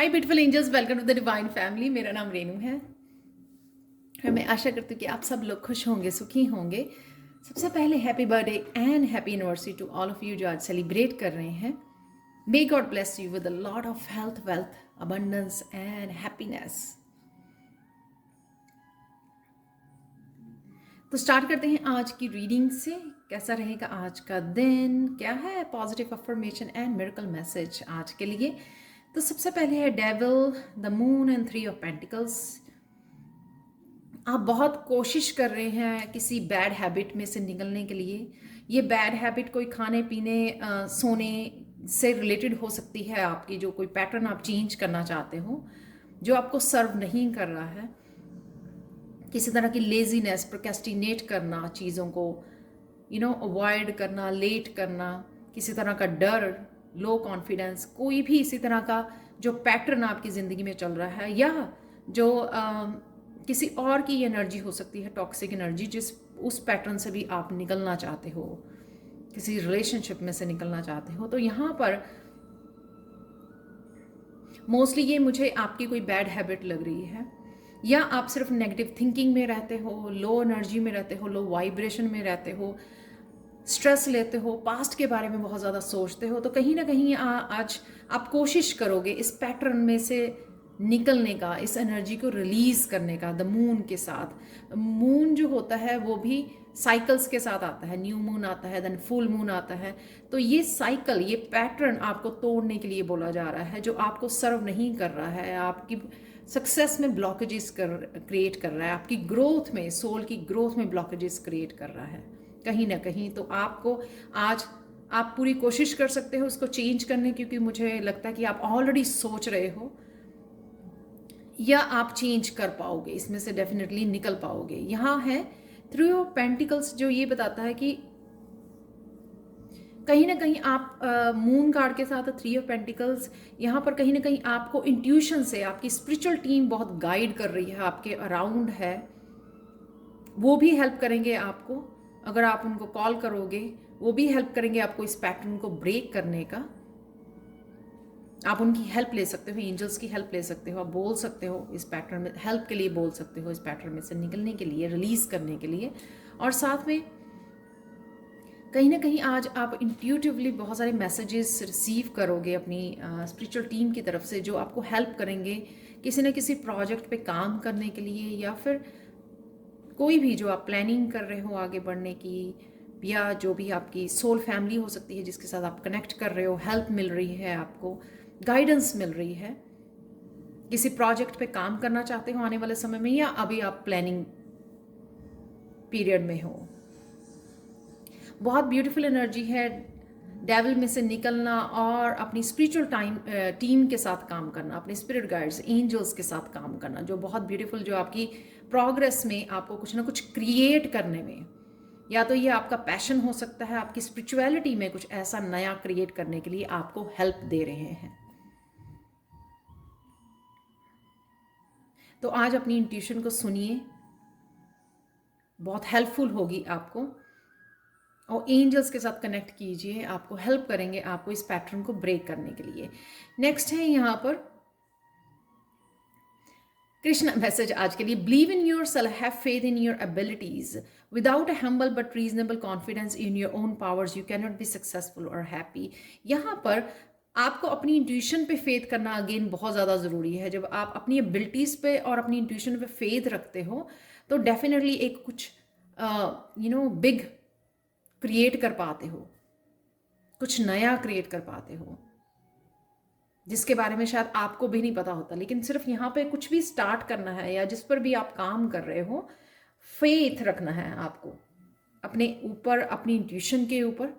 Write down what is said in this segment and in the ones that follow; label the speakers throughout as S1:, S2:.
S1: Hi beautiful angels, welcome to the divine family. मेरा नाम रेनू है और मैं आशा करती हूँ कि आप सब लोग खुश होंगे, सुखी होंगे। सबसे पहले happy birthday and happy anniversary to all of you जो आज सेलिब्रेट कर रहे हैं। May God bless you with a lot of health, wealth, abundance and happiness. तो स्टार्ट करते हैं आज की रीडिंग से। कैसा रहेगा आज का दिन, क्या है positive affirmation and miracle message आज के लिए। तो सबसे पहले है devil, the moon and 3 of pentacles. आप बहुत कोशिश कर रहे हैं किसी बैड हैबिट में से निकलने के लिए। ये बैड हैबिट कोई खाने पीने सोने से रिलेटेड हो सकती है। आपकी जो कोई पैटर्न आप चेंज करना चाहते हो जो आपको सर्व नहीं कर रहा है। किसी तरह की लेजीनेस, प्रोक्रेस्टिनेट करना, चीज़ों को अवॉइड करना, लेट करना, किसी तरह का डर, लो कॉन्फिडेंस, कोई भी इसी तरह का जो पैटर्न आपकी ज़िंदगी में चल रहा है, या जो किसी और की एनर्जी हो सकती है, टॉक्सिक एनर्जी, जिस उस पैटर्न से भी आप निकलना चाहते हो, किसी रिलेशनशिप में से निकलना चाहते हो। तो यहाँ पर मोस्टली ये मुझे आपकी कोई बैड हैबिट लग रही है, या आप सिर्फ नेगेटिव थिंकिंग में रहते हो, लो एनर्जी में रहते हो, लो वाइब्रेशन में रहते हो, स्ट्रेस लेते हो, पास्ट के बारे में बहुत ज़्यादा सोचते हो। तो कहीं ना कहीं आज आप कोशिश करोगे इस पैटर्न में से निकलने का, इस एनर्जी को रिलीज़ करने का। द मून के साथ, मून जो होता है वो भी साइकिल्स के साथ आता है। न्यू मून आता है, देन फुल मून आता है। तो ये साइकिल, ये पैटर्न आपको तोड़ने के लिए बोला जा रहा है, जो आपको सर्व नहीं कर रहा है, आपकी सक्सेस में ब्लॉकेजेस क्रिएट कर रहा है, आपकी ग्रोथ में, सोल की ग्रोथ में ब्लॉकेजेस क्रिएट कर रहा है कहीं ना कहीं। तो आपको आज आप पूरी कोशिश कर सकते हो उसको चेंज करने, क्योंकि मुझे लगता है कि आप ऑलरेडी सोच रहे हो, या आप चेंज कर पाओगे, इसमें से डेफिनेटली निकल पाओगे। यहाँ है 3 ऑफ पेंटिकल्स, जो ये बताता है कि कहीं ना कहीं आप मून कार्ड के साथ 3 ऑफ पेंटिकल्स, यहाँ पर कहीं ना कहीं आपको इंट्यूशन से आपकी स्पिरिचुअल टीम बहुत गाइड कर रही है, आपके अराउंड है। वो भी हेल्प करेंगे आपको, अगर आप उनको कॉल करोगे वो भी हेल्प करेंगे आपको इस पैटर्न को ब्रेक करने का। आप उनकी हेल्प ले सकते हो, एंजल्स की हेल्प ले सकते हो, आप बोल सकते हो इस पैटर्न में, हेल्प के लिए बोल सकते हो, इस पैटर्न में से निकलने के लिए, रिलीज करने के लिए। और साथ में कहीं ना कहीं आज आप इंट्यूटिवली बहुत सारे मैसेजेस रिसीव करोगे अपनी स्पिरिचुअल टीम की तरफ से, जो आपको हेल्प करेंगे किसी न किसी प्रोजेक्ट पे काम करने के लिए, या फिर कोई भी जो आप प्लानिंग कर रहे हो आगे बढ़ने की, या जो भी आपकी सोल फैमिली हो सकती है जिसके साथ आप कनेक्ट कर रहे हो, हेल्प मिल रही है आपको, गाइडेंस मिल रही है। किसी प्रोजेक्ट पे काम करना चाहते हो आने वाले समय में, या अभी आप प्लानिंग पीरियड में हो। बहुत ब्यूटीफुल एनर्जी है डेविल में से निकलना और अपनी स्पिरिचुअल टीम के साथ काम करना, अपने स्पिरिट गाइड्स, एंजल्स के साथ काम करना, जो बहुत ब्यूटीफुल, जो आपकी प्रोग्रेस में आपको कुछ ना कुछ क्रिएट करने में, या तो ये आपका पैशन हो सकता है, आपकी स्पिरिचुअलिटी में कुछ ऐसा नया क्रिएट करने के लिए आपको हेल्प दे रहे हैं। तो आज अपनी इंट्यूशन को सुनिए, बहुत हेल्पफुल होगी आपको, और एंजल्स के साथ कनेक्ट कीजिए, आपको हेल्प करेंगे आपको इस पैटर्न को ब्रेक करने के लिए। नेक्स्ट है यहाँ पर कृष्णा मैसेज आज के लिए, believe in your self, have faith in your abilities, without a humble but reasonable confidence in your own powers you can not be successful और हैप्पी। यहाँ पर आपको अपनी इंट्यूशन पे फेथ करना अगेन बहुत ज़्यादा ज़रूरी है। जब आप अपनी एबिलिटीज़ पे और अपनी इंट्यूशन पे फेथ रखते हो तो डेफिनेटली एक कुछ बिग क्रिएट कर पाते हो, कुछ नया क्रिएट कर पाते हो, जिसके बारे में शायद आपको भी नहीं पता होता। लेकिन सिर्फ यहाँ पे कुछ भी स्टार्ट करना है, या जिस पर भी आप काम कर रहे हो, फेथ रखना है आपको अपने ऊपर, अपनी इंट्यूशन के ऊपर।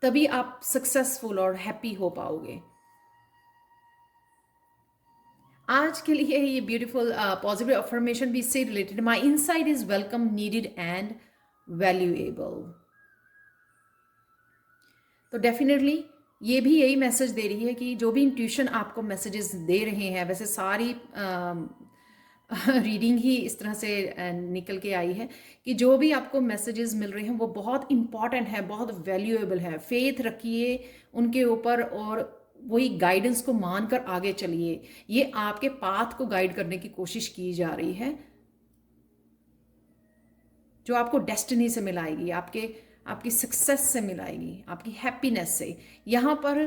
S1: तभी आप सक्सेसफुल और हैप्पी हो पाओगे। आज के लिए ये ब्यूटीफुल पॉजिटिव अफर्मेशन भी इससे related, my insight is welcome, needed and valuable. तो डेफिनेटली ये भी यही मैसेज दे रही है कि जो भी इंट्यूशन आपको मैसेजेस दे रहे हैं, वैसे सारी रीडिंग ही इस तरह से निकल के आई है कि जो भी आपको मैसेजेस मिल रहे हैं वो बहुत इंपॉर्टेंट है, बहुत वैल्यूएबल है। फेथ रखिए उनके ऊपर और वही गाइडेंस को मानकर आगे चलिए। ये आपके पाथ को गाइड करने की कोशिश की जा रही है, जो आपको डेस्टिनी से मिलाएगी, आपकी सक्सेस से मिलाएगी, आपकी हैप्पीनेस से। यहाँ पर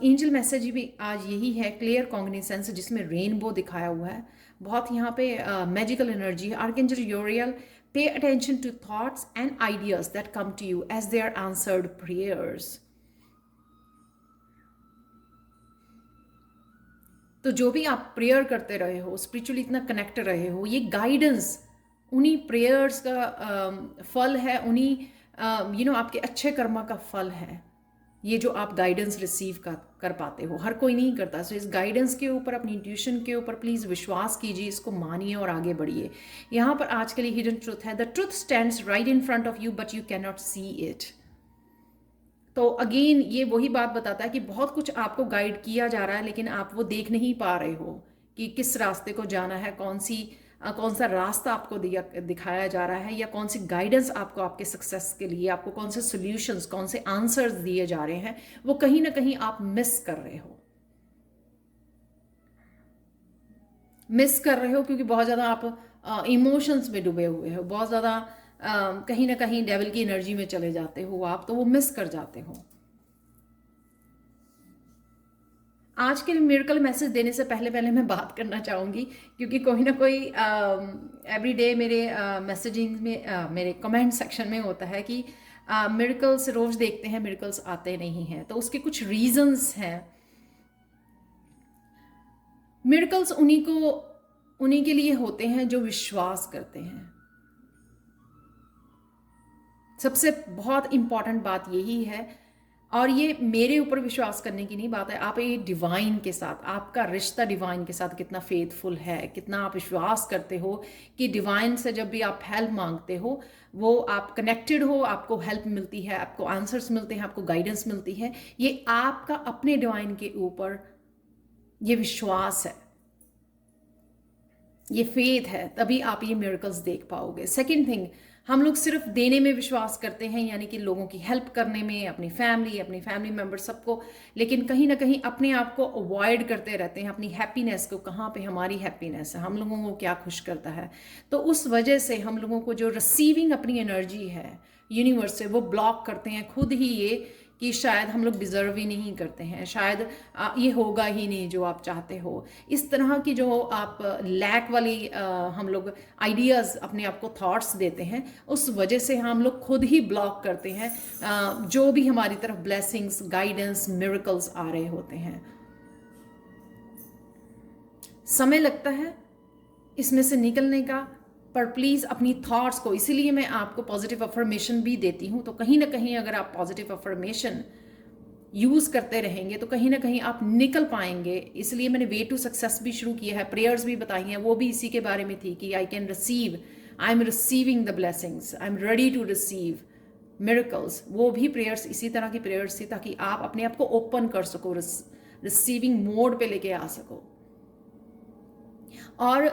S1: एंजल मैसेज भी आज यही है, क्लियर कॉग्निसेंस, जिसमें रेनबो दिखाया हुआ है। बहुत यहाँ पे मैजिकल एनर्जी है। Archangel Uriel, pay attention to thoughts and ideas that come to you as they are answered prayers. तो जो भी आप प्रेयर करते रहे हो, स्पिरिचुअली इतना कनेक्ट रहे हो, ये गाइडेंस उन्हीं प्रेयर्स का फल है, उन्हीं आपके अच्छे कर्मा का फल है। ये जो आप गाइडेंस रिसीव कर पाते हो, हर कोई नहीं करता। सो इस गाइडेंस के ऊपर, अपनी इंट्यूशन के ऊपर प्लीज़ विश्वास कीजिए, इसको मानिए और आगे बढ़िए। यहाँ पर आज के लिए हिडन ट्रूथ है, the truth stands right in front of you but you can not see it. तो अगेन ये वही बात बताता है कि बहुत कुछ आपको गाइड किया जा रहा है, लेकिन आप वो देख नहीं पा रहे हो कि किस रास्ते को जाना है, कौन सा रास्ता आपको दिखाया जा रहा है, या कौन सी गाइडेंस आपको आपके सक्सेस के लिए, आपको कौन से सॉल्यूशंस, कौन से आंसर्स दिए जा रहे हैं, वो कहीं ना कहीं आप मिस कर रहे हो। क्योंकि बहुत ज़्यादा आप इमोशंस में डूबे हुए हो, बहुत ज़्यादा कहीं ना कहीं डेविल की एनर्जी में चले जाते हो आप, तो वो मिस कर जाते हो। आज के मिरेकल मैसेज देने से पहले मैं बात करना चाहूँगी, क्योंकि कोई ना कोई एवरी डे मेरे मैसेजिंग में मेरे कमेंट सेक्शन में होता है कि मिरेकल्स रोज़ देखते हैं, मिरेकल्स आते नहीं हैं। तो उसके कुछ रीजंस हैं। मिरेकल्स उन्हीं के लिए होते हैं जो विश्वास करते हैं। सबसे बहुत इंपॉर्टेंट बात यही है, और ये मेरे ऊपर विश्वास करने की नहीं बात है, आप ये डिवाइन के साथ, आपका रिश्ता डिवाइन के साथ कितना फेथफुल है, कितना आप विश्वास करते हो कि डिवाइन से जब भी आप हेल्प मांगते हो, वो आप कनेक्टेड हो, आपको हेल्प मिलती है, आपको आंसर्स मिलते हैं, आपको गाइडेंस मिलती है। ये आपका अपने डिवाइन के ऊपर ये विश्वास है, ये फेथ है, तभी आप ये मिरेकल्स देख पाओगे। सेकेंड थिंग, हम लोग सिर्फ देने में विश्वास करते हैं, यानी कि लोगों की हेल्प करने में, अपनी फैमिली मेम्बर सबको, लेकिन कहीं ना कहीं अपने आप को अवॉइड करते रहते हैं, अपनी हैप्पीनेस को। कहाँ पे हमारी हैप्पीनेस है, हम लोगों को क्या खुश करता है, तो उस वजह से हम लोगों को जो रिसीविंग अपनी एनर्जी है यूनिवर्स से, वो ब्लॉक करते हैं खुद ही, ये कि शायद हम लोग डिज़र्व ही नहीं करते हैं, शायद ये होगा ही नहीं जो आप चाहते हो। इस तरह की जो आप लैक वाली हम लोग आइडियाज़ अपने आप को थॉट्स देते हैं, उस वजह से हम लोग खुद ही ब्लॉक करते हैं जो भी हमारी तरफ ब्लेसिंग्स, गाइडेंस, मिरेकल्स आ रहे होते हैं। समय लगता है इसमें से निकलने का, पर प्लीज़ अपनी थॉट्स को, इसीलिए मैं आपको पॉजिटिव अफर्मेशन भी देती हूँ। तो कहीं ना कहीं अगर आप पॉजिटिव अफर्मेशन यूज़ करते रहेंगे तो कहीं ना कहीं आप निकल पाएंगे। इसलिए मैंने वे टू सक्सेस भी शुरू किया है, प्रेयर्स भी बताई हैं, वो भी इसी के बारे में थी कि I can receive, I am receiving the blessings, I am ready to receive miracles. वो भी प्रेयर्स इसी तरह की प्रेयर्स थी, ताकि आप अपने आप को ओपन कर सको, रिसीविंग मोड पे लेके आ सको। और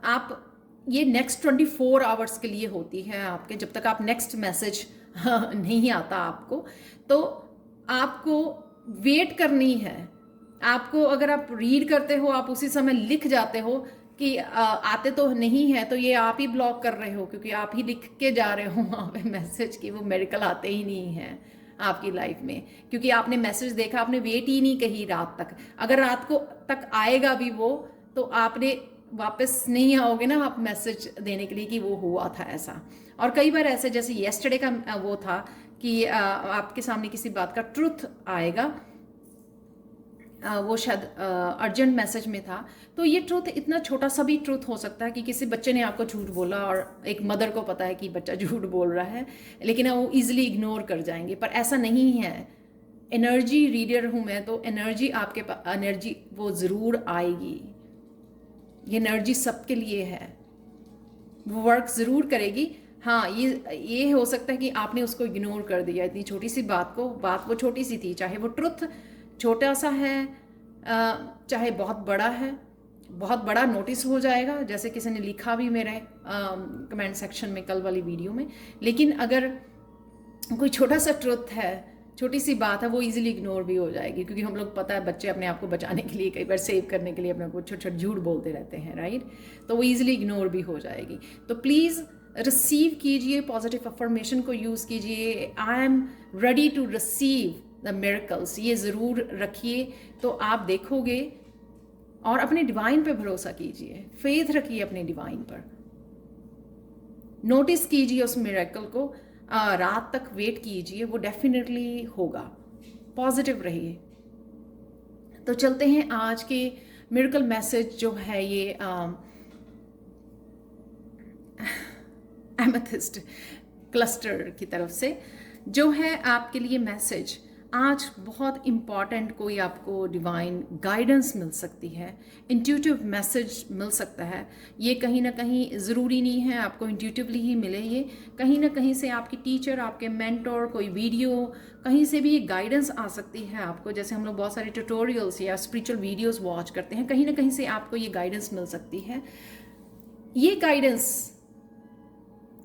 S1: आप ये नेक्स्ट 24 आवर्स के लिए होती है आपके, जब तक आप नेक्स्ट मैसेज नहीं आता आपको, तो आपको वेट करनी है। आपको, अगर आप रीड करते हो, आप उसी समय लिख जाते हो कि आते तो नहीं है, तो ये आप ही ब्लॉक कर रहे हो, क्योंकि आप ही लिख के जा रहे हो वहाँ पे मैसेज कि वो मेडिकल आते ही नहीं हैं आपकी लाइफ में, क्योंकि आपने मैसेज देखा, आपने वेट ही नहीं कही रात तक। अगर रात को तक आएगा भी वो, तो आपने वापस नहीं आओगे ना आप मैसेज देने के लिए कि वो हुआ था ऐसा। और कई बार ऐसे, जैसे येस्टरडे का वो था कि आपके सामने किसी बात का ट्रुथ आएगा, वो शायद अर्जेंट मैसेज में था। तो ये ट्रुथ इतना छोटा सा भी ट्रुथ हो सकता है कि किसी बच्चे ने आपको झूठ बोला, और एक मदर को पता है कि बच्चा झूठ बोल रहा है, लेकिन वो ईजिली इग्नोर कर जाएंगे। पर ऐसा नहीं है, एनर्जी रीडर हूँ मैं, तो एनर्जी आपके पास, एनर्जी वो ज़रूर आएगी। ये एनर्जी सबके लिए है, वो वर्क ज़रूर करेगी। हाँ, ये हो सकता है कि आपने उसको इग्नोर कर दिया, इतनी छोटी सी बात को। बात वो छोटी सी थी, चाहे वो ट्रुथ छोटा सा है चाहे बहुत बड़ा है, बहुत बड़ा नोटिस हो जाएगा, जैसे किसी ने लिखा भी मेरे कमेंट सेक्शन में कल वाली वीडियो में। लेकिन अगर कोई छोटा सा ट्रुथ है, छोटी सी बात है, वो इजीली इग्नोर भी हो जाएगी, क्योंकि हम लोग पता है बच्चे अपने आप को बचाने के लिए कई बार सेव करने के लिए अपने को छोटे छोटे झूठ बोलते रहते हैं, राइट। तो वो इजीली इग्नोर भी हो जाएगी। तो प्लीज़ रिसीव कीजिए, पॉजिटिव अफर्मेशन को यूज़ कीजिए। I am ready to receive the miracles, ये ज़रूर रखिए, तो आप देखोगे। और अपने डिवाइन पे भरोसा कीजिए, फेथ रखिए अपने डिवाइन पर, नोटिस कीजिए उस मिरेकल को, रात तक वेट कीजिए, वो डेफिनेटली होगा। पॉजिटिव रहिए। तो चलते हैं आज के मिरेकल मैसेज जो है ये एमेथिस्ट क्लस्टर की तरफ से जो है आपके लिए मैसेज। आज बहुत इम्पॉर्टेंट कोई आपको डिवाइन गाइडेंस मिल सकती है, इंट्यूटिव मैसेज मिल सकता है। ये कहीं ना कहीं ज़रूरी नहीं है आपको इंट्यूटिवली ही मिले, ये कहीं ना कहीं से आपकी टीचर, आपके मेंटोर, कोई वीडियो, कहीं से भी ये गाइडेंस आ सकती है आपको। जैसे हम लोग बहुत सारे ट्यूटोरियल्स या स्पिरिचुअल वीडियोस वॉच करते हैं, कहीं ना कहीं से आपको ये गाइडेंस मिल सकती है। ये गाइडेंस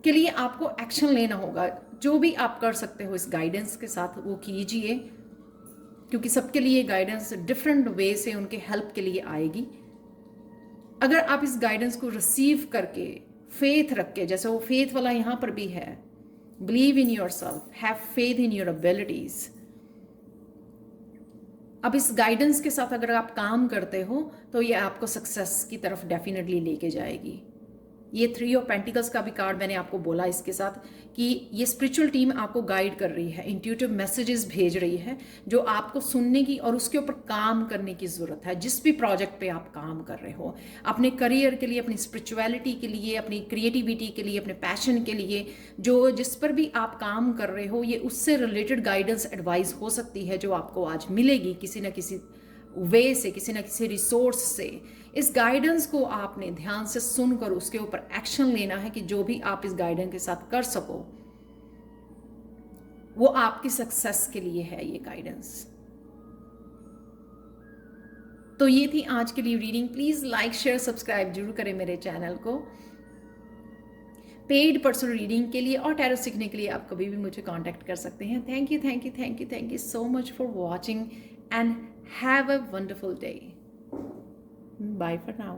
S1: के लिए आपको एक्शन लेना होगा। जो भी आप कर सकते हो इस गाइडेंस के साथ वो कीजिए, क्योंकि सबके लिए गाइडेंस डिफरेंट वे से उनके हेल्प के लिए आएगी। अगर आप इस गाइडेंस को रिसीव करके फेथ रख के, जैसे वो फेथ वाला यहाँ पर भी है, believe in your self, have faith in your abilities. अब इस गाइडेंस के साथ अगर आप काम करते हो तो ये आपको सक्सेस की तरफ डेफिनेटली लेके जाएगी। ये 3 ऑफ पेंटिकल्स का भी कार्ड मैंने आपको बोला इसके साथ कि ये स्पिरिचुअल टीम आपको गाइड कर रही है, इंट्यूटिव मैसेजेस भेज रही है जो आपको सुनने की और उसके ऊपर काम करने की ज़रूरत है। जिस भी प्रोजेक्ट पे आप काम कर रहे हो, अपने करियर के लिए, अपनी स्पिरिचुअलिटी के लिए, अपनी क्रिएटिविटी के लिए, अपने पैशन के लिए, जो जिस पर भी आप काम कर रहे हो, ये उससे रिलेटेड गाइडेंस एडवाइस हो सकती है जो आपको आज मिलेगी किसी न किसी वे से, किसी न किसी रिसोर्स से। इस गाइडेंस को आपने ध्यान से सुनकर उसके ऊपर एक्शन लेना है कि जो भी आप इस गाइडेंस के साथ कर सको वो आपकी सक्सेस के लिए है ये गाइडेंस। तो ये थी आज के लिए reading. Please like, share, subscribe जरूर करें मेरे चैनल को। पेड पर्सनल रीडिंग के लिए और टैरो सीखने के लिए आप कभी भी मुझे कांटेक्ट कर सकते हैं। Thank you, thank you, thank you, thank you so much for watching and have a wonderful day. Bye for now.